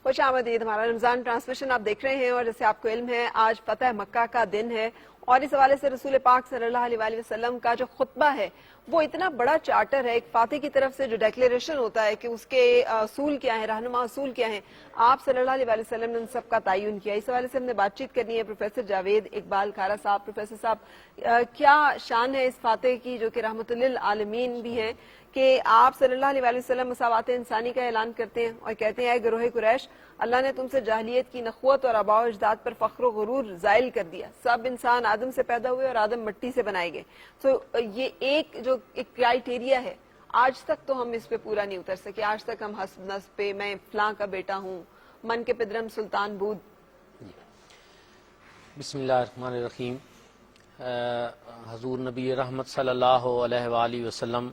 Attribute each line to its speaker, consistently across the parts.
Speaker 1: خوش آمدید. ہمارا رمضان ٹرانسمیشن آپ دیکھ رہے ہیں اور جیسے آپ کو علم ہے آج فتح مکہ کا دن ہے اور اس حوالے سے رسول پاک صلی اللہ علیہ وآلہ وسلم کا جو خطبہ ہے وہ اتنا بڑا چارٹر ہے. ایک فاتح کی طرف سے جو ڈیکلیریشن ہوتا ہے کہ اس کے اصول کیا ہیں, رہنما اصول کیا ہیں, آپ صلی اللہ علیہ وآلہ وسلم نے ان سب کا تعین کیا. اس حوالے سے ہم نے بات چیت کرنی ہے پروفیسر جاوید اقبال کھارا صاحب. پروفیسر صاحب, کیا شان ہے اس فاتح کی جو کہ رحمت للعالمین بھی ہیں کہ آپ صلی اللہ علیہ وآلہ وسلم مساوات انسانی کا اعلان کرتے ہیں اور کہتے ہیں اے گروہ قریش, اللہ نے تم سے جاہلیت کی نخوت اور آباء و اجداد پر فخر و غرور زائل کر دیا. سب انسان آدم سے پیدا ہوئے اور آدم مٹی سے بنائے گئے. تو یہ ایک کرائیٹیریا ہے. آج تک تو ہم اس پہ پورا نہیں اتر سکے. آج تک ہم حسب نسب پہ میں فلاں کا بیٹا ہوں, من کے پدرم سلطان بود.
Speaker 2: بسم اللہ الرحمن الرحیم. حضور نبی رحمت صلی اللہ علیہ وآلہ وسلم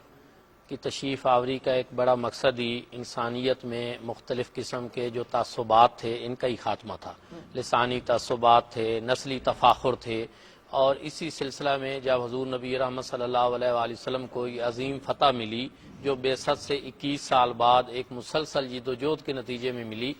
Speaker 2: کی تشریف آوری کا ایک بڑا مقصد ہی انسانیت میں مختلف قسم کے جو تعصبات تھے ان کا ہی خاتمہ تھا. لسانی تعصبات تھے, نسلی تفاخر تھے, اور اسی سلسلہ میں جب حضور نبی رحمت صلی اللہ علیہ وآلہ وسلم کو یہ عظیم فتح ملی جو بعثت سے 21 سال بعد ایک مسلسل جد و جہد کے نتیجے میں ملی,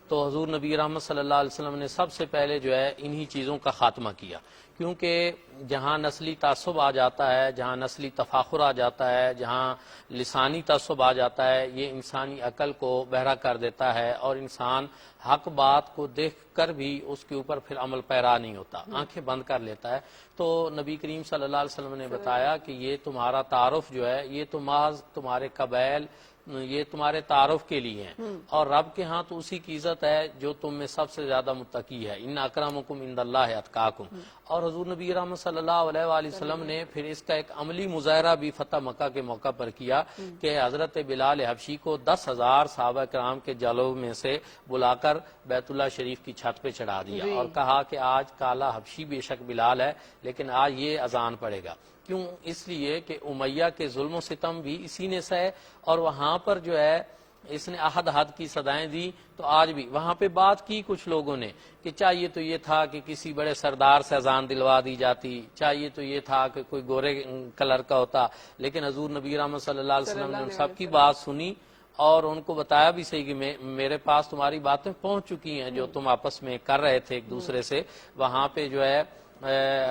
Speaker 2: تو حضور نبی رحمت صلی اللہ علیہ وسلم نے سب سے پہلے جو ہے انہی چیزوں کا خاتمہ کیا. کیونکہ جہاں نسلی تعصب آ جاتا ہے, جہاں نسلی تفاخر آ جاتا ہے, جہاں لسانی تعصب آ جاتا ہے, یہ انسانی عقل کو بہرا کر دیتا ہے اور انسان حق بات کو دیکھ کر بھی اس کے اوپر پھر عمل پیرا نہیں ہوتا, آنکھیں بند کر لیتا ہے. تو نبی کریم صلی اللہ علیہ وسلم نے بتایا کہ یہ تمہارا تعارف جو ہے یہ تو محض تمہارے قبائل, یہ تمہارے تعارف کے لیے ہیں, اور رب کے ہاں تو اسی کی عزت ہے جو تم میں سب سے زیادہ متقی ہے. ان اکرمکم عند اللہ اتقاکم. اور حضور نبی رحمت صلی اللہ علیہ وآلہ وسلم نے پھر اس کا ایک عملی مظاہرہ بھی فتح مکہ کے موقع پر کیا کہ حضرت بلال حبشی کو 10,000 صحابہ کرام کے جلوہ میں سے بلا کر بیت اللہ شریف کی چھت پہ چڑھا دیا اور کہا کہ آج کالا حبشی بے شک بلال ہے لیکن آج یہ اذان پڑے گا. کیوں؟ اس لیے کہ امیہ کے ظلم و ستم بھی اسی نے سہے, اور وہاں پر جو ہے اس نے احد احد کی صدائیں دی. تو آج بھی وہاں پہ بات کی کچھ لوگوں نے کہ چاہیے تو یہ تھا کہ کسی بڑے سردار سے اذان دلوا دی جاتی, چاہیے تو یہ تھا کہ کوئی گورے کلر کا ہوتا, لیکن حضور نبی رحمت صلی اللہ علیہ وسلم نے ان سب کی بات سنی اور ان کو بتایا بھی صحیح کہ میرے پاس تمہاری باتیں پہنچ چکی ہیں جو تم آپس میں کر رہے تھے ایک دوسرے سے. وہاں پہ جو ہے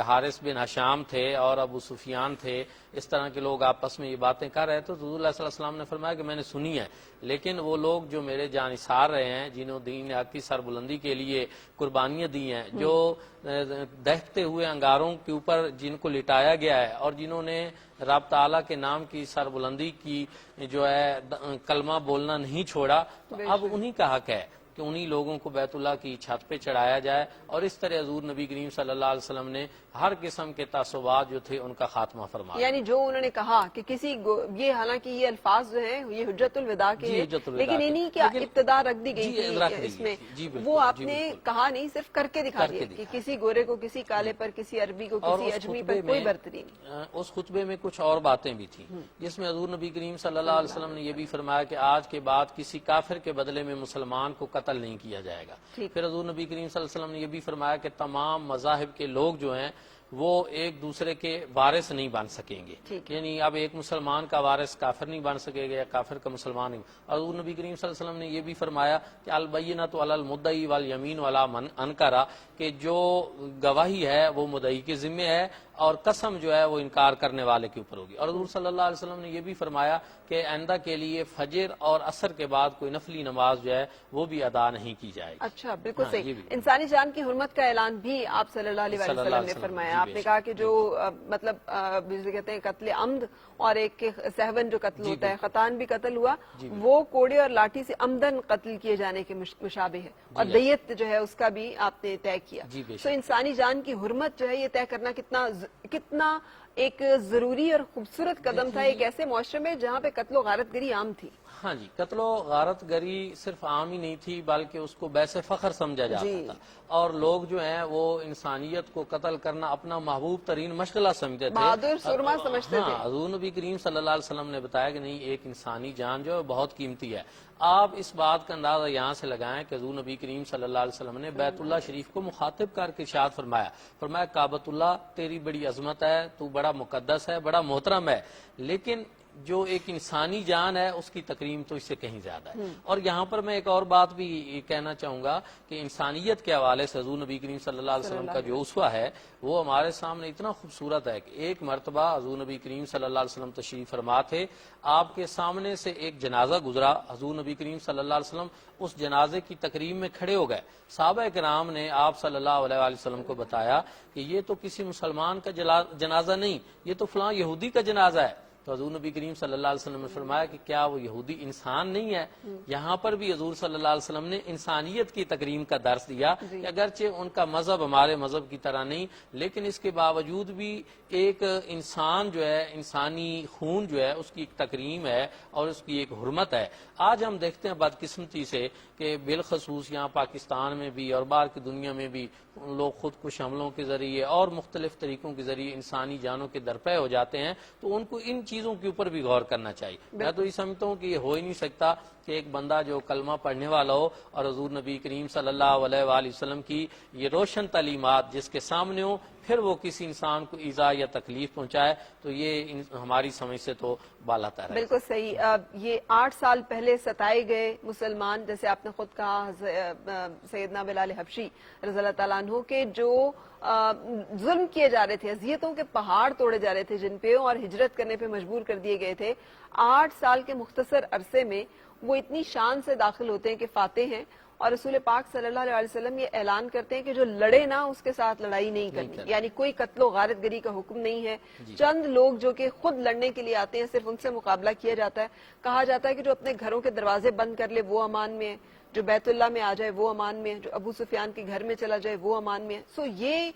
Speaker 2: حارث بن حشام تھے اور ابو سفیان تھے, اس طرح کے لوگ آپس میں یہ باتیں کر رہے تھے. تو حضور اللہ صلی اللہ علیہ وسلم نے فرمایا کہ میں نے سنی ہے, لیکن وہ لوگ جو میرے جانثار رہے ہیں, جنہوں دین حق کی سربلندی کے لیے قربانیاں دی ہیں, جو دہتے ہوئے انگاروں کے اوپر جن کو لٹایا گیا ہے اور جنہوں نے رب تعالیٰ کے نام کی سربلندی کی جو ہے کلمہ بولنا نہیں چھوڑا, تو اب انہی کا حق ہے کہ انہی لوگوں کو بیت اللہ کی چھت پہ چڑھایا جائے. اور اس طرح حضور نبی کریم صلی اللہ علیہ وسلم نے ہر قسم کے تعصبات جو تھے ان کا خاتمہ فرمایا.
Speaker 1: یعنی جو انہوں نے کہا کہ کسی یہ حالانکہ یہ الفاظ جو ہیں یہ حجت الوداع کے ہیں, لیکن انہی کی ابتدا رکھ دی گئی تھی اس میں, وہ آپ نے کہا نہیں, صرف کر کے دکھا دیا کہ کسی گورے کو کسی کالے پر, کسی عربی کو کسی اجمی پر کوئی برتری نہیں.
Speaker 2: اس خطبے میں کچھ اور باتیں بھی تھیں جس میں حضور نبی کریم صلی اللہ علیہ وسلم نے یہ بھی فرمایا کہ آج کے بعد کسی کافر کے بدلے میں مسلمان کو قتل نہیں کیا جائے گا. پھر حضور نبی کریم صلی اللہ علیہ وسلم نے یہ بھی فرمایا کہ تمام مذاہب کے لوگ جو ہیں وہ ایک دوسرے کے وارث نہیں بن سکیں گے. یعنی اب ایک مسلمان کا وارث کافر نہیں بن سکے گا یا کافر کا مسلمان نہیں. اور حضور نبی کریم صلی اللہ علیہ وسلم نے یہ بھی فرمایا کہ البینۃ علی المدعی والیمین علی من انکر, کہ جو گواہی ہے وہ مدعی کے ذمہ ہے اور قسم جو ہے وہ انکار کرنے والے کے اوپر ہوگی. اور حضور صلی اللہ علیہ وسلم نے یہ بھی فرمایا کہ آئندہ کے لیے فجر اور عصر کے بعد کوئی نفلی نماز جو ہے وہ بھی ادا نہیں کی جائے گی.
Speaker 1: اچھا, بالکل صحیح. انسانی جان کی حرمت کا اعلان بھی آپ صلی اللہ علیہ وسلم نے فرمایا. آپ نے کہا کہ جو مطلب کہتے ہیں قتل عمد اور ایک سہون جو قتل ہوتا ہے, خطان بھی قتل ہوا, وہ کوڑے اور لاٹھی سے عمدن قتل کیے جانے کے مشابہ ہے, اور دیت جو ہے اس کا بھی آپ نے طے کیا. تو انسانی جان کی حرمت جو ہے یہ طے کرنا کتنا ایک ضروری اور خوبصورت قدم تھا ایک ایسے معاشرے میں جہاں پہ قتل و غارت گری عام تھی.
Speaker 2: ہاں جی, قتل و غارت گری صرف عام ہی نہیں تھی بلکہ اس کو باعث فخر سمجھا جاتا تھا, اور لوگ جو ہیں وہ انسانیت کو قتل کرنا اپنا محبوب ترین مشغلہ سمجھتے تھے,
Speaker 1: بہادر سرما سمجھتے تھے.
Speaker 2: حضور نبی کریم صلی اللہ علیہ وسلم نے بتایا کہ نہیں, ایک انسانی جان جو ہے بہت قیمتی ہے. آپ اس بات کا اندازہ یہاں سے لگائیں کہ حضور نبی کریم صلی اللہ علیہ وسلم نے بیت اللہ شریف کو مخاطب کر کے ارشاد فرمایا کعبۃ اللہ تیری بڑی عظمت ہے, تو بڑا مقدس ہے, بڑا محترم ہے, لیکن جو ایک انسانی جان ہے اس کی تکریم تو اس سے کہیں زیادہ ہے. اور یہاں پر میں ایک اور بات بھی کہنا چاہوں گا کہ انسانیت کے حوالے سے حضور نبی کریم صلی اللہ علیہ وسلم کا جو اسوہ ہے وہ ہمارے سامنے اتنا خوبصورت ہے کہ ایک مرتبہ حضور نبی کریم صلی اللہ علیہ وسلم تشریف فرما تھے, آپ کے سامنے سے ایک جنازہ گزرا, حضور نبی کریم صلی اللہ علیہ وسلم اس جنازے کی تکریم میں کھڑے ہو گئے. صحابہ کرام نے آپ صلی اللہ علیہ وآلہ وسلم کو بتایا کہ یہ تو کسی مسلمان کا جنازہ نہیں, یہ تو فلاں یہودی کا جنازہ ہے. تو حضور نبی کریم صلی اللہ علیہ وسلم نے فرمایا کہ کیا وہ یہودی انسان نہیں ہے؟ یہاں پر بھی حضور صلی اللہ علیہ وسلم نے انسانیت کی تکریم کا درس دیا کہ اگرچہ ان کا مذہب ہمارے مذہب کی طرح نہیں, لیکن اس کے باوجود بھی ایک انسان جو ہے, انسانی خون جو ہے, اس کی ایک تکریم ہے اور اس کی ایک حرمت ہے. آج ہم دیکھتے ہیں بدقسمتی سے کہ بالخصوص یہاں پاکستان میں بھی اور باہر کی دنیا میں بھی لوگ خود کش حملوں کے ذریعے اور مختلف طریقوں کے ذریعے انسانی جانوں کے درپے ہو جاتے ہیں, تو ان کو ان چیزوں کے اوپر بھی غور کرنا چاہیے. میں تو یہ سمجھتا ہوں کہ یہ ہو ہی نہیں سکتا کہ ایک بندہ جو کلمہ پڑھنے والا ہو اور حضور نبی کریم صلی اللہ علیہ وآلہ وسلم کی یہ روشن تعلیمات جس کے سامنے ہو, پھر وہ کسی انسان کو ایذا یا تکلیف پہنچائے, تو یہ ہماری سمجھ سے تو بالا تر ہے.
Speaker 1: بالکل صحیح. یہ 8 سال پہلے ستائے گئے مسلمان, جیسے آپ نے خود کہا سیدنا بلال حبشی رضی اللہ تعالیٰ عنہ کے جو ظلم کیے جا رہے تھے, اذیتوں کے پہاڑ توڑے جا رہے تھے جن پہ, اور ہجرت کرنے پہ مجبور کر دیے گئے تھے, 8 سال کے مختصر عرصے میں وہ اتنی شان سے داخل ہوتے ہیں کہ فاتح ہیں, اور رسول پاک صلی اللہ علیہ وسلم یہ اعلان کرتے ہیں کہ جو لڑے نا اس کے ساتھ لڑائی نہیں کرنی, یعنی کوئی قتل و غارت گری کا حکم نہیں ہے. چند لوگ جو کہ خود لڑنے کے لیے آتے ہیں صرف ان سے مقابلہ کیا جاتا ہے. کہا جاتا ہے کہ جو اپنے گھروں کے دروازے بند کر لے وہ امان میں ہے, جو بیت اللہ میں آ جائے وہ امان میں ہے, جو ابو سفیان کے گھر میں چلا جائے وہ امان میں ہے. سو یہ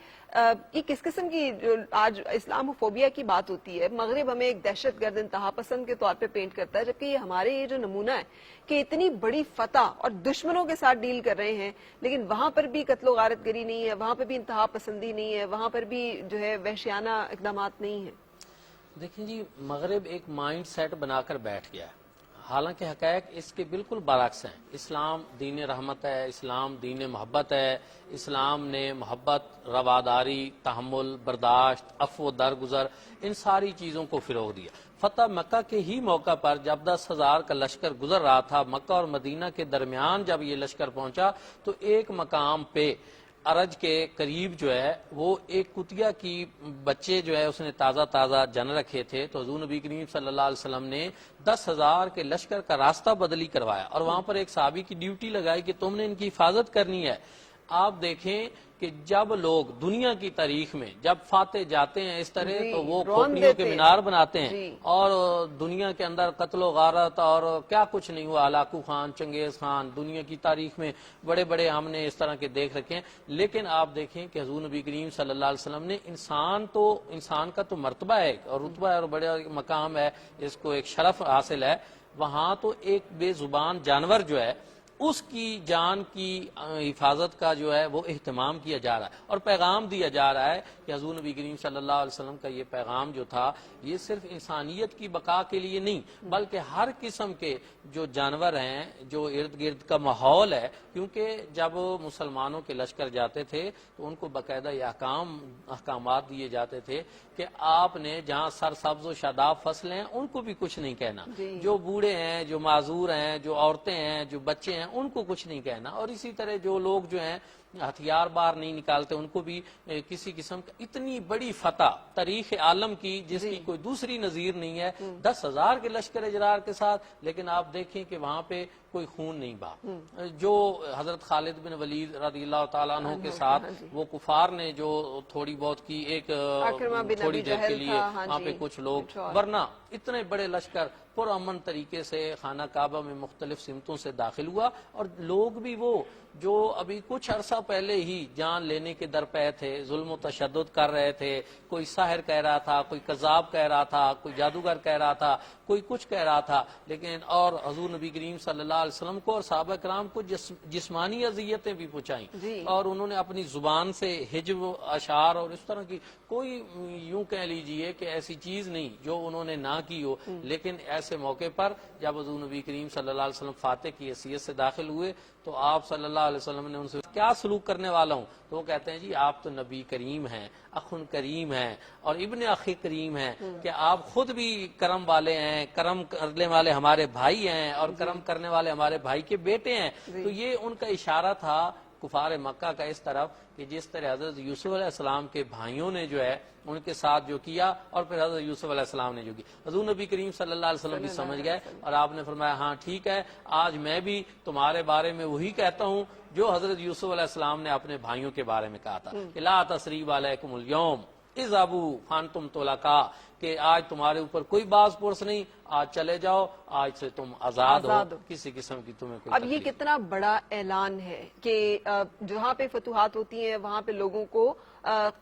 Speaker 1: کس قسم کی جو آج اسلاموفوبیا کی بات ہوتی ہے, مغرب ہمیں ایک دہشت گرد انتہا پسند کے طور پہ پینٹ کرتا ہے, جبکہ یہ ہمارے یہ جو نمونہ ہے کہ اتنی بڑی فتح اور دشمنوں کے ساتھ ڈیل کر رہے ہیں, لیکن وہاں پر بھی قتل و غارت گری نہیں ہے, وہاں پر بھی انتہا پسندی نہیں ہے, وہاں پر بھی جو ہے وحشیانہ اقدامات نہیں ہیں.
Speaker 2: دیکھیں جی, مغرب ایک مائنڈ سیٹ بنا کر بیٹھ گیا ہے, حالانکہ حقائق اس کے بالکل برعکس ہیں. اسلام دین رحمت ہے, اسلام دین محبت ہے. اسلام نے محبت, رواداری, تحمل, برداشت, عفو و درگزر, ان ساری چیزوں کو فروغ دیا. فتح مکہ کے ہی موقع پر جب 10,000 کا لشکر گزر رہا تھا, مکہ اور مدینہ کے درمیان جب یہ لشکر پہنچا تو ایک مقام پہ ارج کے قریب جو ہے وہ ایک کتیا کی بچے جو ہے اس نے تازہ جن رکھے تھے, تو حضور نبی کریم صلی اللہ علیہ وسلم نے 10,000 کے لشکر کا راستہ بدلی کروایا اور وہاں پر ایک صحابی کی ڈیوٹی لگائی کہ تم نے ان کی حفاظت کرنی ہے. آپ دیکھیں کہ جب لوگ دنیا کی تاریخ میں جب فاتح جاتے ہیں اس طرح تو وہ کھوپڑیوں کے مینار بناتے ہیں, اور دنیا کے اندر قتل و غارت اور کیا کچھ نہیں ہوا, ہلاکو خان, چنگیز خان, دنیا کی تاریخ میں بڑے بڑے ہم نے اس طرح کے دیکھ رکھے ہیں. لیکن آپ دیکھیں کہ حضور نبی کریم صلی اللہ علیہ وسلم نے انسان کا تو مرتبہ ہے اور رتبہ ہے اور بڑا مقام ہے, اس کو ایک شرف حاصل ہے. وہاں تو ایک بے زبان جانور جو ہے اس کی جان کی حفاظت کا جو ہے وہ اہتمام کیا جا رہا ہے اور پیغام دیا جا رہا ہے کہ حضور نبی کریم صلی اللہ علیہ وسلم کا یہ پیغام جو تھا یہ صرف انسانیت کی بقا کے لیے نہیں بلکہ ہر قسم کے جو جانور ہیں, جو ارد گرد کا ماحول ہے, کیونکہ جب مسلمانوں کے لشکر جاتے تھے تو ان کو باقاعدہ یہ احکامات دیے جاتے تھے کہ آپ نے جہاں سرسبز و شاداب فصلیں ہیں ان کو بھی کچھ نہیں کہنا, جو بوڑھے ہیں, جو معذور ہیں, جو عورتیں ہیں, جو بچے ہیں, ان کو کچھ نہیں کہنا, اور اسی طرح جو لوگ جو ہیں ہتھیار باہر نہیں نکالتے ان کو بھی کسی قسم کا. اتنی بڑی فتح تاریخ عالم کی جس کی کوئی دوسری نظیر نہیں ہے, 10,000 کے لشکر اجرار کے ساتھ, لیکن آپ دیکھیں کہ وہاں پہ کوئی خون نہیں بہا. جو حضرت خالد بن ولید رضی اللہ تعالیٰ عنہ کے ساتھ وہ کفار نے جو تھوڑی بہت کی ایک تھوڑی دیر کے لیے وہاں پہ کچھ لوگ, ورنہ اتنے بڑے لشکر پرامن طریقے سے خانہ کعبہ میں مختلف سمتوں سے داخل ہوا, اور لوگ بھی وہ جو ابھی کچھ عرصہ پہلے ہی جان لینے کے درپے تھے, ظلم و تشدد کر رہے تھے, کوئی ساحر کہہ رہا تھا, کوئی کذاب کہہ رہا تھا, کوئی جادوگر کہہ رہا تھا, کوئی کچھ کہہ رہا تھا, لیکن اور حضور نبی کریم صلی اللہ علیہ وسلم کو اور صحابہ کرام کو جسمانی اذیتیں بھی پہنچائیں, اور انہوں نے اپنی زبان سے ہجو, اشعار اور اس طرح کی کوئی یوں کہہ لیجئے کہ ایسی چیز نہیں جو انہوں نے نہ کی ہو. لیکن ایسے موقع پر جب حضور نبی کریم صلی اللہ علیہ وسلم فاتح کی حیثیت سے داخل ہوئے تو آپ صلی اللہ علیہ وسلم نے ان سے کیا سلوک کرنے والا ہوں؟ تو وہ کہتے ہیں جی آپ تو نبی کریم ہیں، اخن کریم ہیں اور ابن اخی کریم ہیں، کہ آپ خود بھی کرم والے ہیں، کرم کرنے والے ہمارے بھائی ہیں اور کرم کرنے والے ہمارے بھائی کے بیٹے ہیں۔ تو یہ ان کا اشارہ تھا کفار مکہ کا اس طرف کہ جس طرح حضرت یوسف علیہ السلام کے بھائیوں نے جو ہے ان کے ساتھ جو کیا اور پھر حضرت یوسف علیہ السلام نے جو کی، حضور نبی کریم صلی اللہ علیہ وسلم بھی سمجھ گئے اور آپ نے فرمایا ہاں ٹھیک ہے، آج میں بھی تمہارے بارے میں وہی کہتا ہوں جو حضرت یوسف علیہ السلام نے اپنے بھائیوں کے بارے میں کہا تھا کہ لا تثریب علیکم اليوم اذهبوا فانتم طلقاء، کہ آج تمہارے اوپر کوئی باز پرس نہیں، آج چلے جاؤ، آج سے تم آزاد ہو، کسی قسم کی تمہیں کوئی
Speaker 1: اب یہ کتنا بڑا اعلان ہے کہ جہاں پہ فتوحات ہوتی ہیں وہاں پہ لوگوں کو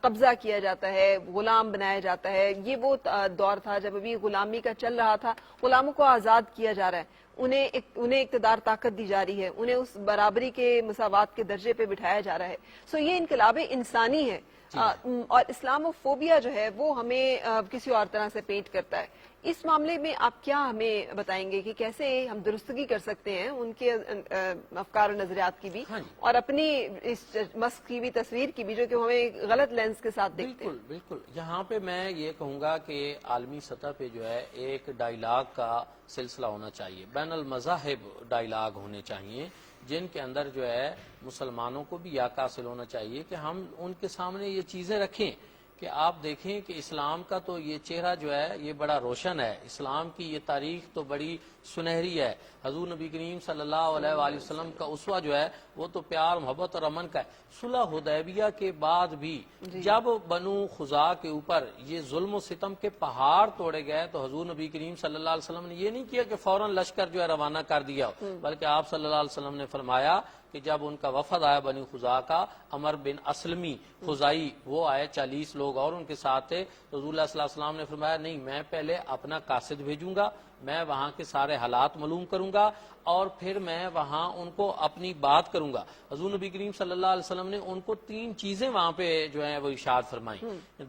Speaker 1: قبضہ کیا جاتا ہے، غلام بنایا جاتا ہے۔ یہ وہ دور تھا جب ابھی غلامی کا چل رہا تھا، غلاموں کو آزاد کیا جا رہا ہے، انہیں اقتدار طاقت دی جا رہی ہے، انہیں اس برابری کے مساوات کے درجے پہ بٹھایا جا رہا ہے۔ سو یہ انقلاب انسانی ہے اور اسلاموفوبیا جو ہے وہ ہمیں کسی اور طرح سے پینٹ کرتا ہے۔ اس معاملے میں آپ کیا ہمیں بتائیں گے کہ کیسے ہم درستگی کر سکتے ہیں ان کے افکار و نظریات کی بھی اور اپنی اس مسخ کی بھی تصویر کی بھی جو کہ ہمیں غلط لینس کے ساتھ دیکھتے ہیں؟
Speaker 2: بالکل بالکل، یہاں پہ میں یہ کہوں گا کہ عالمی سطح پہ جو ہے ایک ڈائیلاگ کا سلسلہ ہونا چاہیے، بین المذاہب ڈائیلاگ ہونے چاہیے، جن کے اندر جو ہے مسلمانوں کو بھی یہ حاصل ہونا چاہیے کہ ہم ان کے سامنے یہ چیزیں رکھیں کہ آپ دیکھیں کہ اسلام کا تو یہ چہرہ جو ہے یہ بڑا روشن ہے، اسلام کی یہ تاریخ تو بڑی سنہری ہے، حضور نبی کریم صلی اللہ علیہ وآلہ وسلم کا اسوہ جو ہے وہ تو پیار محبت اور امن کا ہے۔ صلح حدیبیہ کے بعد بھی جب بنو خزاع کے اوپر یہ ظلم و ستم کے پہاڑ توڑے گئے تو حضور نبی کریم صلی اللہ علیہ وسلم نے یہ نہیں کیا کہ فوراً لشکر جو ہے روانہ کر دیا، بلکہ آپ صلی اللہ علیہ وسلم نے فرمایا کہ جب ان کا وفد آیا بنی خزاع کا، عمر بن اسلمی خزائی وہ آئے، 40 لوگ اور ان کے ساتھ تھے، تو حضور اللہ صلی اللہ علیہ وسلم نے فرمایا نہیں، میں پہلے اپنا قاصد بھیجوں گا، میں وہاں کے سارے حالات معلوم کروں گا اور پھر میں وہاں ان کو اپنی بات کروں گا۔ حضور نبی کریم صلی اللہ علیہ وسلم نے ان کو 3 چیزیں وہاں پہ جو ہیں وہ ارشاد فرمائیں۔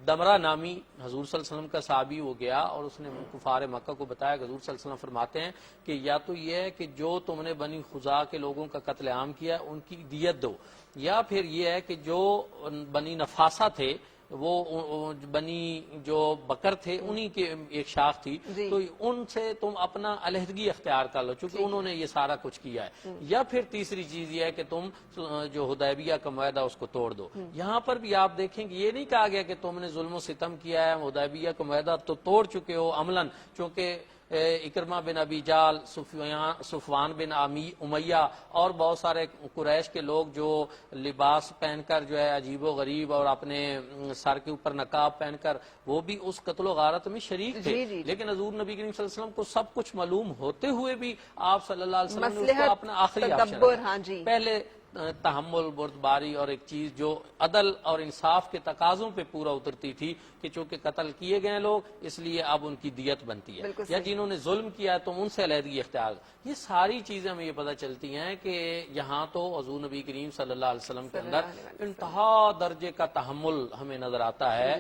Speaker 2: دمرہ نامی حضور صلی اللہ علیہ وسلم کا صحابی وہ گیا اور اس نے کفار مکہ کو بتایا کہ حضور صلی اللہ علیہ وسلم فرماتے ہیں کہ یا تو یہ ہے کہ جو تم نے بنی خزاع کے لوگوں کا قتل عام کیا ان کی دیت دو، یا پھر یہ ہے کہ جو بنی نفاسہ تھے وہ بنی جو بکر تھے انہی کے ایک شاخ تھی، تو ان سے تم اپنا علیحدگی اختیار کر لو چونکہ انہوں نے یہ سارا کچھ کیا ہے، یا پھر تیسری چیز یہ ہے کہ تم جو حدیبیہ کا معاہدہ اس کو توڑ دو۔ یہاں پر بھی آپ دیکھیں کہ یہ نہیں کہا گیا کہ تم نے ظلم و ستم کیا ہے، حدیبیہ کا معاہدہ تو توڑ چکے ہو عملاً، چونکہ اکرمہ بن ابی جال، صفوان بن امیہ اور بہت سارے قریش کے لوگ جو لباس پہن کر جو ہے عجیب و غریب اور اپنے سر کے اوپر نقاب پہن کر وہ بھی اس قتل و غارت میں شریک تھے، لیکن حضور نبی کریم صلی اللہ علیہ وسلم کو سب کچھ معلوم ہوتے ہوئے بھی آپ صلی اللہ علیہ وسلم نے اس کو اپنا آخری آپشن رکھا۔ پہلے تحمل، بردباری اور ایک چیز جو عدل اور انصاف کے تقاضوں پہ پورا اترتی تھی کہ چونکہ قتل کیے گئے لوگ اس لیے اب ان کی دیت بنتی ہے، یا جنہوں نے ظلم کیا ہے تو ان سے علیحدگی اختیار۔ یہ ساری چیزیں ہمیں یہ پتہ چلتی ہیں کہ یہاں تو حضور نبی کریم صلی اللہ علیہ وسلم کے اندر انتہا درجے کا تحمل ہمیں نظر آتا ہے،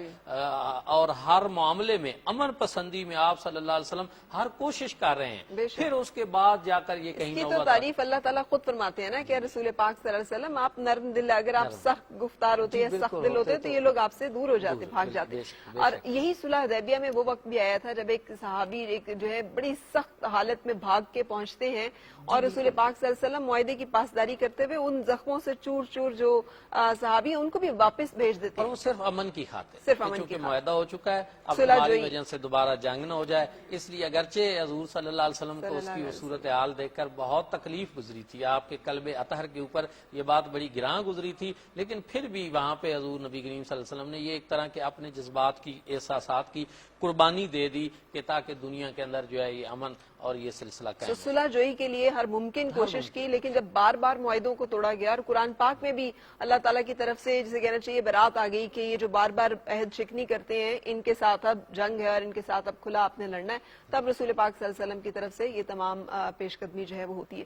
Speaker 2: اور ہر معاملے میں امن پسندی میں آپ صلی اللہ علیہ وسلم ہر کوشش کر رہے ہیں۔ پھر اس کے بعد جا کر یہ کہیں
Speaker 1: تو تعریف اللہ تعالیٰ خود فرماتے ہیں نا کہ رسول پاک صلی اللہ علیہ وسلم آپ نرم دل، اگر آپ سخت گفتار ہوتے ہیں، سخت دل ہوتے تو یہ لوگ آپ سے دور ہو جاتے، بھاگ جاتے۔ اور یہی صلح حدیبیہ میں وہ وقت بھی آیا تھا جب ایک صحابی ایک جو ہے بڑی سخت حالت میں بھاگ کے پہنچتے ہیں اور رسول پاک صلی اللہ علیہ وسلم معاہدے کی پاسداری کرتے ہوئے ان زخموں سے چور چور جو صحابی ان کو بھی واپس بھیج دیتے ہیں،
Speaker 2: اور وہ صرف امن کی خاطر،
Speaker 1: صرف امن کی
Speaker 2: چونکہ معاہدہ ہو چکا ہے، اب ہماری وجہ سے دوبارہ جنگ نہ ہو جائے، اس لیے اگرچہ حضور صلی اللہ علیہ وسلم کو اس کی صورتحال دیکھ کر بہت تکلیف گزری تھی، آپ کے قلب اطہر کے اوپر یہ بات بڑی گراں گزری تھی، لیکن پھر بھی وہاں پہ حضور نبی کریم صلی اللہ علیہ وسلم نے یہ ایک طرح کے اپنے جذبات کی، احساسات کی قربانی دے دی کہ تاکہ دنیا کے اندر جو ہے یہ امن اور یہ سلسلہ قائم ہو۔
Speaker 1: صلح جوئی کے لیے ہر ممکن کوشش کی، لیکن جب بار بار معاہدوں کو توڑا گیا اور قرآن پاک میں بھی اللہ تعالیٰ کی طرف سے جسے کہنا چاہیے برات آ گئی کہ یہ جو بار بار عہد شکنی کرتے ہیں ان کے ساتھ اب جنگ ہے اور ان کے ساتھ اب کھلا آپ نے لڑنا ہے، تب رسول پاک صلی اللہ علیہ وسلم کی طرف سے یہ تمام پیش قدمی جو ہے وہ ہوتی ہے۔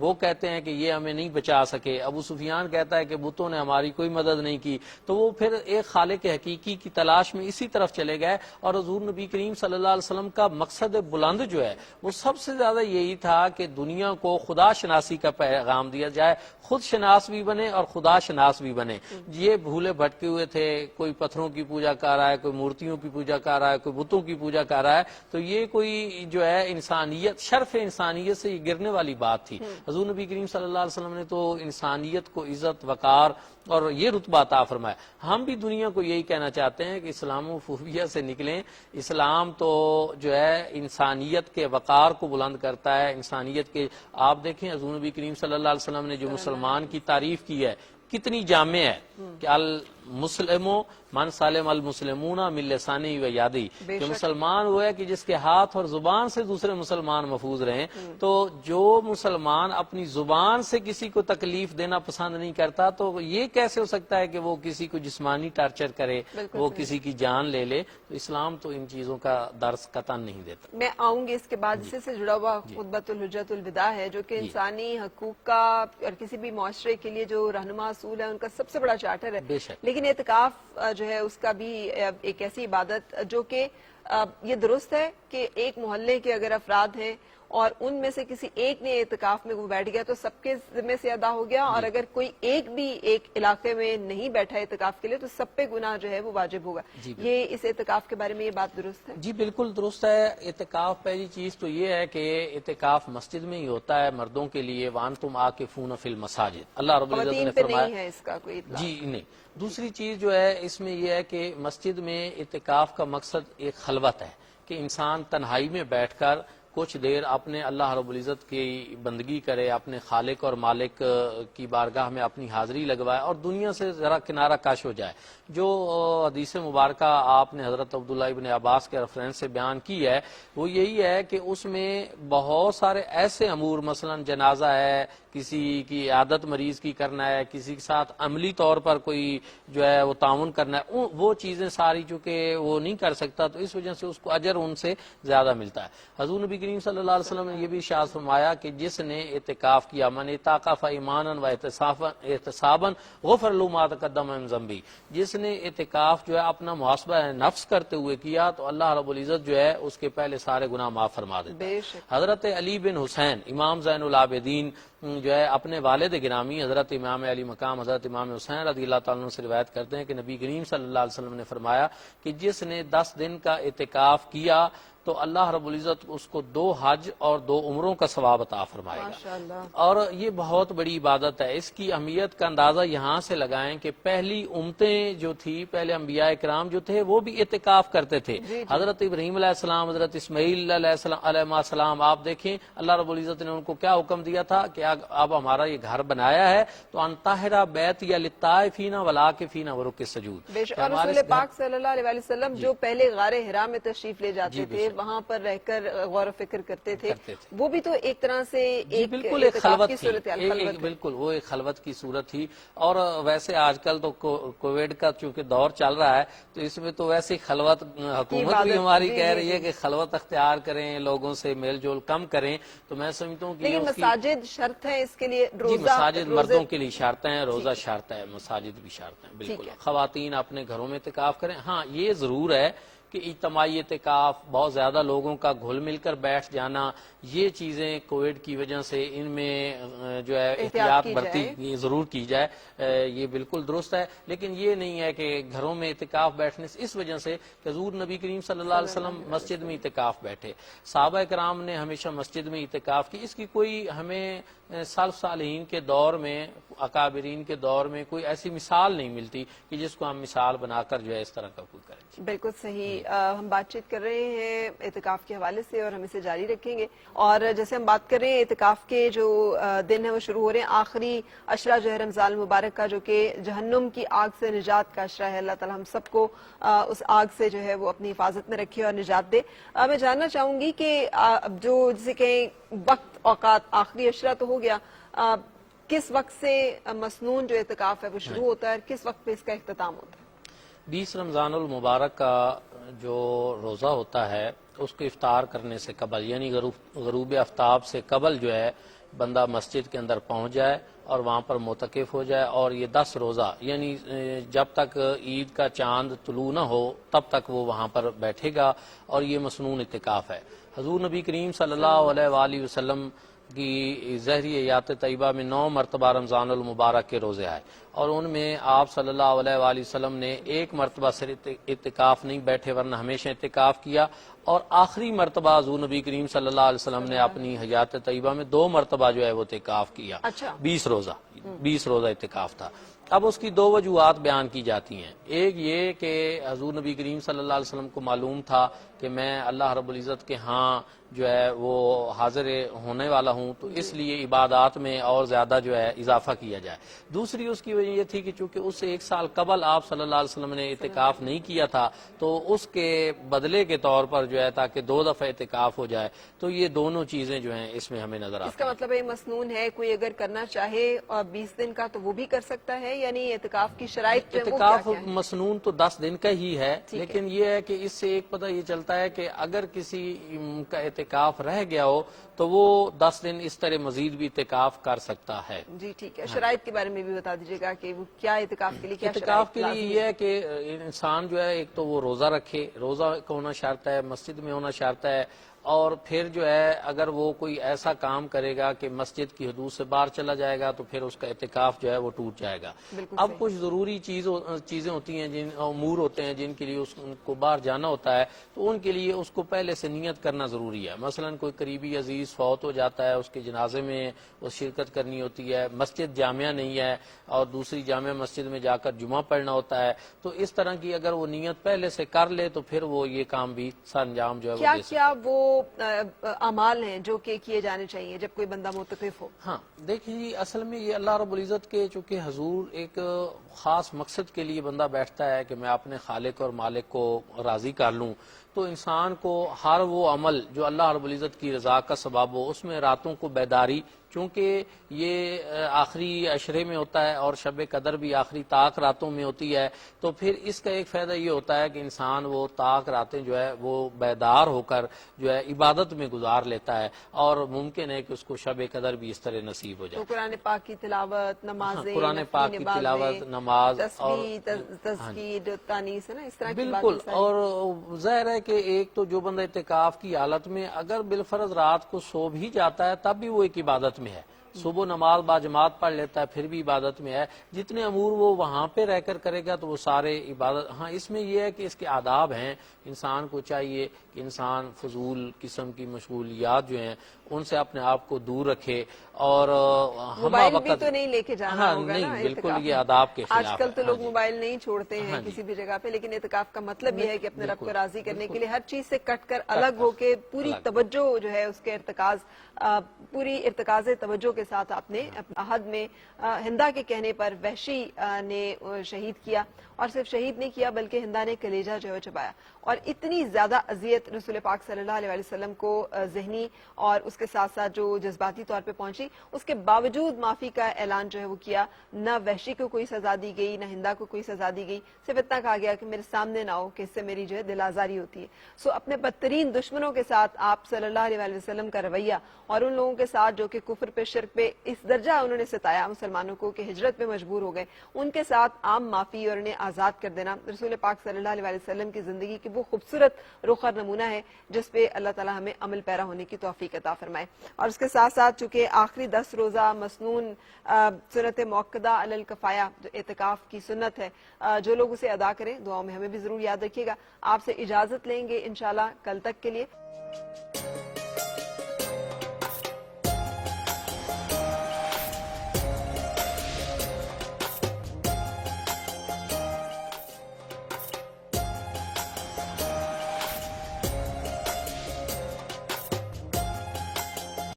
Speaker 2: وہ کہتے ہیں کہ یہ ہمیں نہیں بچا سکے، ابو سفیان کہتا ہے کہ بتوں نے ہماری کوئی مدد نہیں کی، تو وہ پھر ایک خالق حقیقی کی تلاش میں اسی طرف چلے گئے. اور حضور نبی کریم صلی اللہ علیہ وسلم کا مقصد بلند جو ہے وہ سب سے زیادہ یہی تھا کہ دنیا کو خدا شناسی کا پیغام دیا جائے، خود شناس بھی بنے اور خدا شناس بھی بنے. یہ بھولے بھٹکے ہوئے تھے، کوئی پتھروں کی پوجا کر رہا ہے، کوئی مورتیوں کی پوجا کر رہا ہے، کوئی بتوں کی پوجا کر رہا ہے، تو یہ کوئی جو ہے انسانیت، شرف انسانیت سے یہ گرنے والی بات تھی. حضور نبی کریم صلی اللہ علیہ وسلم نے تو انسانیت کو عزت، وقار اور یہ رتبہ عطا فرمایا. ہم بھی دنیا کو یہی کہنا چاہتے ہیں کہ اسلام و فوبیا سے نکلیں. اسلام تو جو ہے انسانیت کے وقار کو بلند کرتا ہے، انسانیت کے. آپ دیکھیں حضور نبی کریم صلی اللہ علیہ وسلم نے جو مسلمان کی تعریف کی ہے کتنی جامع ہے کہ المسلموں من سالم المسلمون من لسانی و یادی، کہ مسلمان وہ ہے کہ جس کے ہاتھ اور زبان سے دوسرے مسلمان محفوظ رہیں. تو جو مسلمان اپنی زبان سے کسی کو تکلیف دینا پسند نہیں کرتا تو یہ کیسے ہو سکتا ہے کہ وہ کسی کو جسمانی ٹارچر کرے، وہ کسی کی جان لے لے؟ تو اسلام تو ان چیزوں کا درس قطعا نہیں دیتا.
Speaker 1: میں آؤں گی اس کے بعد اس سے جڑا ہوا خطبۃ الحجۃ الوداع ہے جو کہ انسانی حقوق کا اور کسی بھی معاشرے کے لیے جو رہنما اصول ہے ان کا سب سے بڑا چارٹر ہے.
Speaker 2: بے شک.
Speaker 1: لیکن اعتکاف جو ہے اس کا بھی ایک ایسی عبادت جو کہ یہ درست ہے کہ ایک محلے کے اگر افراد ہیں اور ان میں سے کسی ایک نے اعتکاف میں وہ بیٹھ گیا تو سب کے ذمے سے ادا ہو گیا، اور اگر کوئی ایک بھی ایک علاقے میں نہیں بیٹھا اعتکاف کے لیے تو سب پہ گناہ جو ہے وہ واجب ہوگا. یہ اس اعتکاف کے بارے میں یہ بات درست ہے؟
Speaker 2: جی بالکل درست ہے. اعتکاف پہلی چیز تو یہ ہے کہ اعتکاف مسجد میں ہی ہوتا ہے مردوں کے لیے. وانتم عاکفون فی المساجد، اللہ رب العزت نے
Speaker 1: خواتین پہ
Speaker 2: فرمایا.
Speaker 1: نہیں ہے اس کا کوئی اطلاع؟
Speaker 2: جی نہیں. دوسری چیز جو ہے اس میں یہ ہے کہ مسجد میں اعتکاف کا مقصد ایک خلوت ہے کہ انسان تنہائی میں بیٹھ کر کچھ دیر اپنے اللہ رب العزت کی بندگی کرے، اپنے خالق اور مالک کی بارگاہ میں اپنی حاضری لگوائے اور دنیا سے ذرا کنارہ کش ہو جائے. جو حدیث مبارکہ آپ نے حضرت عبداللہ ابن عباس کے ریفرنس سے بیان کی ہے وہ یہی ہے کہ اس میں بہت سارے ایسے امور، مثلا جنازہ ہے، کسی کی عادت مریض کی کرنا ہے، کسی کے ساتھ عملی طور پر کوئی جو ہے وہ تعاون کرنا ہے، وہ چیزیں ساری چونکہ وہ نہیں کر سکتا تو اس وجہ سے اس کو اجر ان سے زیادہ ملتا ہے. حضور نبی کریم صلی اللہ علیہ وسلم نے یہ بھی ارشاد فرمایا کہ جس نے اعتکاف کیا، من اعتکف ایمانا و احتسابا غفر له ما تقدم من ذنبی، جس نے اعتکاف جو ہے اپنا محاسبہ نفس کرتے ہوئے کیا تو اللہ رب العزت جو ہے اس کے پہلے سارے گناہ معاف فرما دیتا ہے. حضرت علی بن حسین امام زین العابدین جو ہے اپنے والد گرامی حضرت امام علی مقام حضرت امام حسین رضی اللہ تعالیٰ عنہ سے روایت کرتے ہیں کہ نبی کریم صلی اللہ علیہ وسلم نے فرمایا کہ جس نے 10 دن کا اعتکاف کیا تو اللہ رب العزت اس کو 2 حج اور 2 عمروں کا ثواب عطا فرمائے گا. اور یہ بہت بڑی عبادت ہے. اس کی اہمیت کا اندازہ یہاں سے لگائیں کہ پہلی امتیں جو تھی، پہلے انبیاء کرام جو تھے وہ بھی اعتکاف کرتے تھے. حضرت ابراہیم علیہ السلام، حضرت اسماعیل علیہ السلام، آپ دیکھیں اللہ رب العزت نے ان کو کیا حکم دیا تھا کہ اب ہمارا یہ گھر بنایا ہے تو انطاہرا بیتی للطائفین والعاکفین ورکع السجود.
Speaker 1: اور رسول پاک صلی اللہ علیہ وسلم جو پہلے غار حرا میں تشریف لے جاتے تھے، وہاں پر رہ کر غور و فکر کرتے تھے، وہ بھی تو ایک طرح سے
Speaker 2: بالکل ایک خلوت تھی. بالکل وہ ایک خلوت کی صورت تھی. اور ویسے آج کل تو کووڈ کا چونکہ دور چل رہا ہے تو اس میں تو ویسے خلوت حکومت بھی ہماری کہہ رہی ہے کہ خلوت اختیار کریں، لوگوں سے میل جول کم کریں. تو میں سمجھتا ہوں کہ
Speaker 1: لیکن مساجد شرط ہے اس کے لیے،
Speaker 2: مساجد مردوں کے لیے شرط ہیں، روزہ شرط ہے، مساجد بھی شرط ہیں. بالکل خواتین اپنے گھروں میں اعتکاف کریں. ہاں یہ ضرور ہے کہ اجتماعی اعتکاف، بہت زیادہ لوگوں کا گھل مل کر بیٹھ جانا، یہ چیزیں کووڈ کی وجہ سے ان میں جو ہے احتیاط برتی ضرور کی جائے، یہ بالکل درست ہے. لیکن یہ نہیں ہے کہ گھروں میں اعتکاف بیٹھنے سے اس وجہ سے کہ حضور نبی کریم صلی اللہ علیہ وسلم مسجد میں اعتکاف بیٹھے، صحابہ کرام نے ہمیشہ مسجد میں اعتکاف کی. اس کی کوئی ہمیں سلف صالحین کے دور میں، اکابرین کے دور میں کوئی ایسی مثال نہیں ملتی کہ جس کو ہم مثال بنا کر جو ہے اس طرح کا کوئی کریں.
Speaker 1: بالکل صحیح. ہم بات چیت کر رہے ہیں اعتکاف کے حوالے سے اور ہم اسے جاری رکھیں گے. اور جیسے ہم بات کر رہے ہیں اعتکاف کے جو دن ہیں وہ شروع ہو رہے ہیں، آخری عشرہ جو ہے رمضان المبارک کا، جو کہ جہنم کی آگ سے نجات کا عشرہ ہے. اللہ تعالی ہم سب کو اس آگ سے جو ہے وہ اپنی حفاظت میں رکھے اور نجات دے. میں جاننا چاہوں گی کہ جو جسے کہیں وقت، اوقات، آخری عشرہ تو ہو گیا، کس وقت سے مسنون جو اعتکاف ہے وہ شروع ہوتا ہے اور کس وقت پہ اس کا اختتام ہوتا ہے؟
Speaker 2: 20 رمضان المبارک کا جو روزہ ہوتا ہے اس کو افطار کرنے سے قبل، یعنی غروب آفتاب سے قبل جو ہے بندہ مسجد کے اندر پہنچ جائے اور وہاں پر معتکف ہو جائے، اور یہ 10 روزہ یعنی جب تک عید کا چاند طلوع نہ ہو تب تک وہ وہاں پر بیٹھے گا، اور یہ مسنون اعتکاف ہے۔ حضور نبی کریم صلی اللہ علیہ وآلہ وسلم کی ظہری حیات طیبہ میں 9 مرتبہ رمضان المبارک کے روزے آئے، اور ان میں آپ صلی اللہ علیہ وآلہ وسلم نے ایک مرتبہ صرف اعتکاف نہیں بیٹھے، ورنہ ہمیشہ اعتکاف کیا، اور آخری مرتبہ حضور نبی کریم صلی اللہ علیہ وسلم نے اپنی حیات طیبہ میں 2 مرتبہ جو ہے وہ اعتکاف کیا۔
Speaker 1: اچھا
Speaker 2: 20 روزہ اعتکاف تھا۔ اب اس کی 2 وجوہات بیان کی جاتی ہیں۔ ایک یہ کہ حضور نبی کریم صلی اللہ علیہ وسلم کو معلوم تھا کہ میں اللہ رب العزت کے ہاں جو ہے وہ حاضر ہونے والا ہوں، تو اس لیے عبادات میں اور زیادہ جو ہے اضافہ کیا جائے۔ دوسری اس کی وجہ یہ تھی کہ چونکہ اس سے 1 سال قبل آپ صلی اللہ علیہ وسلم نے اعتکاف نہیں کیا تھا، تو اس کے بدلے کے طور پر جو ہے تاکہ 2 دفعہ اعتکاف ہو جائے، تو یہ دونوں چیزیں جو ہیں اس میں ہمیں نظر آتی ہیں۔
Speaker 1: اس کا مطلب ہے مسنون ہے، کوئی اگر کرنا چاہے اور 20 دن کا تو وہ بھی کر سکتا ہے، یعنی اعتکاف کی شرائط جو ہے وہ
Speaker 2: اعتکاف
Speaker 1: کیا ہے؟
Speaker 2: مسنون تو 10 دن کا ہی ہے، لیکن یہ ہے کہ اس سے ایک پتہ یہ چلتا ہے کہ اگر کسی کا اعتکاف رہ گیا ہو تو وہ 10 دن اس طرح مزید بھی اعتکاف کر سکتا ہے۔
Speaker 1: جی ٹھیک ہے، شرائط کے بارے میں بھی بتا دیجیے گا کہ وہ کیا اعتکاف کے لیے کیا
Speaker 2: اعتکاف
Speaker 1: شرائط
Speaker 2: کے لیے یہ ہے کہ انسان جو ہے ایک تو وہ روزہ رکھے، روزہ کا ہونا شرط ہے، مسجد میں ہونا شرط ہے، اور پھر جو ہے اگر وہ کوئی ایسا کام کرے گا کہ مسجد کی حدود سے باہر چلا جائے گا تو پھر اس کا اعتکاف جو ہے وہ ٹوٹ جائے گا۔ اب کچھ ضروری چیزیں ہوتی ہیں، جن امور ہوتے ہیں جن کے لیے اس کو باہر جانا ہوتا ہے، تو ان کے لیے اس کو پہلے سے نیت کرنا ضروری ہے۔ مثلا کوئی قریبی عزیز فوت ہو جاتا ہے، اس کے جنازے میں وہ شرکت کرنی ہوتی ہے، مسجد جامعہ نہیں ہے اور دوسری جامع مسجد میں جا کر جمعہ پڑھنا ہوتا ہے، تو اس طرح کی اگر وہ نیت پہلے سے کر لے تو پھر وہ یہ کام بھی سر انجام جو ہے وہ دے سکتا ہے۔
Speaker 1: کیا وہ اعمال ہیں جو کہ کیے جانے چاہیے جب کوئی بندہ معتکف ہو؟
Speaker 2: ہاں دیکھیں جی، اصل میں یہ اللہ رب العزت کے چونکہ حضور ایک خاص مقصد کے لیے بندہ بیٹھتا ہے کہ میں اپنے خالق اور مالک کو راضی کر لوں، تو انسان کو ہر وہ عمل جو اللہ رب العزت کی رضا کا سبب ہو، اس میں راتوں کو بیداری، چونکہ یہ آخری عشرے میں ہوتا ہے اور شب قدر بھی آخری طاق راتوں میں ہوتی ہے، تو پھر اس کا ایک فائدہ یہ ہوتا ہے کہ انسان وہ طاق راتیں جو ہے وہ بیدار ہو کر جو ہے عبادت میں گزار لیتا ہے، اور ممکن ہے کہ اس کو شب قدر بھی اس طرح نصیب ہو جائے۔
Speaker 1: تو قرآن پاک کی تلاوت، نمازیں،
Speaker 2: قرآن پاک کی تلاوت، نماز اور
Speaker 1: تذکیر، تانیث ہے نا، اس طرح کی
Speaker 2: بالکل، اور ظاہر ہے کہ ایک تو جو بندہ اعتکاف کی حالت میں اگر بالفرض رات کو سو بھی جاتا ہے تب بھی وہ ایک عبادت میں ہے، صبح نماز با جماعت پڑھ لیتا ہے پھر بھی عبادت میں ہے، جتنے امور وہ وہاں پہ رہ کر کرے گا تو وہ سارے عبادت۔ ہاں اس میں یہ ہے کہ اس کے آداب ہیں، انسان کو چاہیے کہ انسان فضول قسم کی مشغولیات جو ہیں ان سے اپنے آپ کو دور رکھے، اور
Speaker 1: موبائل بھی تو نہیں لے کے جانا ہوگا نا
Speaker 2: نہیں، بالکل یہ آداب کے خلاف
Speaker 1: آج کل تو
Speaker 2: ہے۔
Speaker 1: لوگ موبائل نہیں چھوڑتے ہیں کسی بھی جگہ پہ، لیکن اعتکاف کا مطلب یہ ہے کہ اپنے رب کو راضی کرنے کے لیے ہر چیز سے کٹ کر الگ ہو کے پوری توجہ جو ہے اس کے پوری ارتکاز توجہ کے ساتھ آپ نے عہد میں ہندا کے کہنے پر وحشی نے شہید کیا، اور صرف شہید نہیں کیا بلکہ ہندا نے کلیجہ جو ہے چبایا، اور اتنی زیادہ اذیت رسول پاک صلی اللہ علیہ وسلم کو ذہنی اور اس کے ساتھ ساتھ جو جذباتی طور پہ پہنچی، اس کے باوجود معافی کا اعلان جو ہے وہ کیا، نہ وحشی کو کوئی سزا دی گئی نہ ہندا کو کوئی سزا دی گئی، صرف اتنا کہا گیا کہ میرے سامنے نہ ہو کہ اس سے میری جو ہے دل آزاری ہوتی ہے۔ سو اپنے بدترین دشمنوں کے ساتھ آپ صلی اللہ علیہ وسلم کا رویہ، اور ان لوگوں کے ساتھ جو کہ کفر پہ شرک پہ اس درجہ انہوں نے ستایا مسلمانوں کو کہ ہجرت پہ مجبور ہو گئے، ان کے ساتھ عام معافی اور انہیں آزاد کر دینا رسول پاک صلی اللہ علیہ وسلم کی زندگی کی وہ خوبصورت رخ اور نمونہ ہے جس پہ اللہ تعالیٰ ہمیں عمل پیرا ہونے کی توفیق عطا فرمائے۔ اور اس کے ساتھ ساتھ چونکہ آخری 10 روزہ مسنون سنت موقدہ علی الکفایہ جو اعتکاف کی سنت ہے، جو لوگ اسے ادا کریں دعاؤں میں ہمیں بھی ضرور یاد رکھیے گا۔ آپ سے اجازت لیں گے انشاءاللہ کل تک کے لیے۔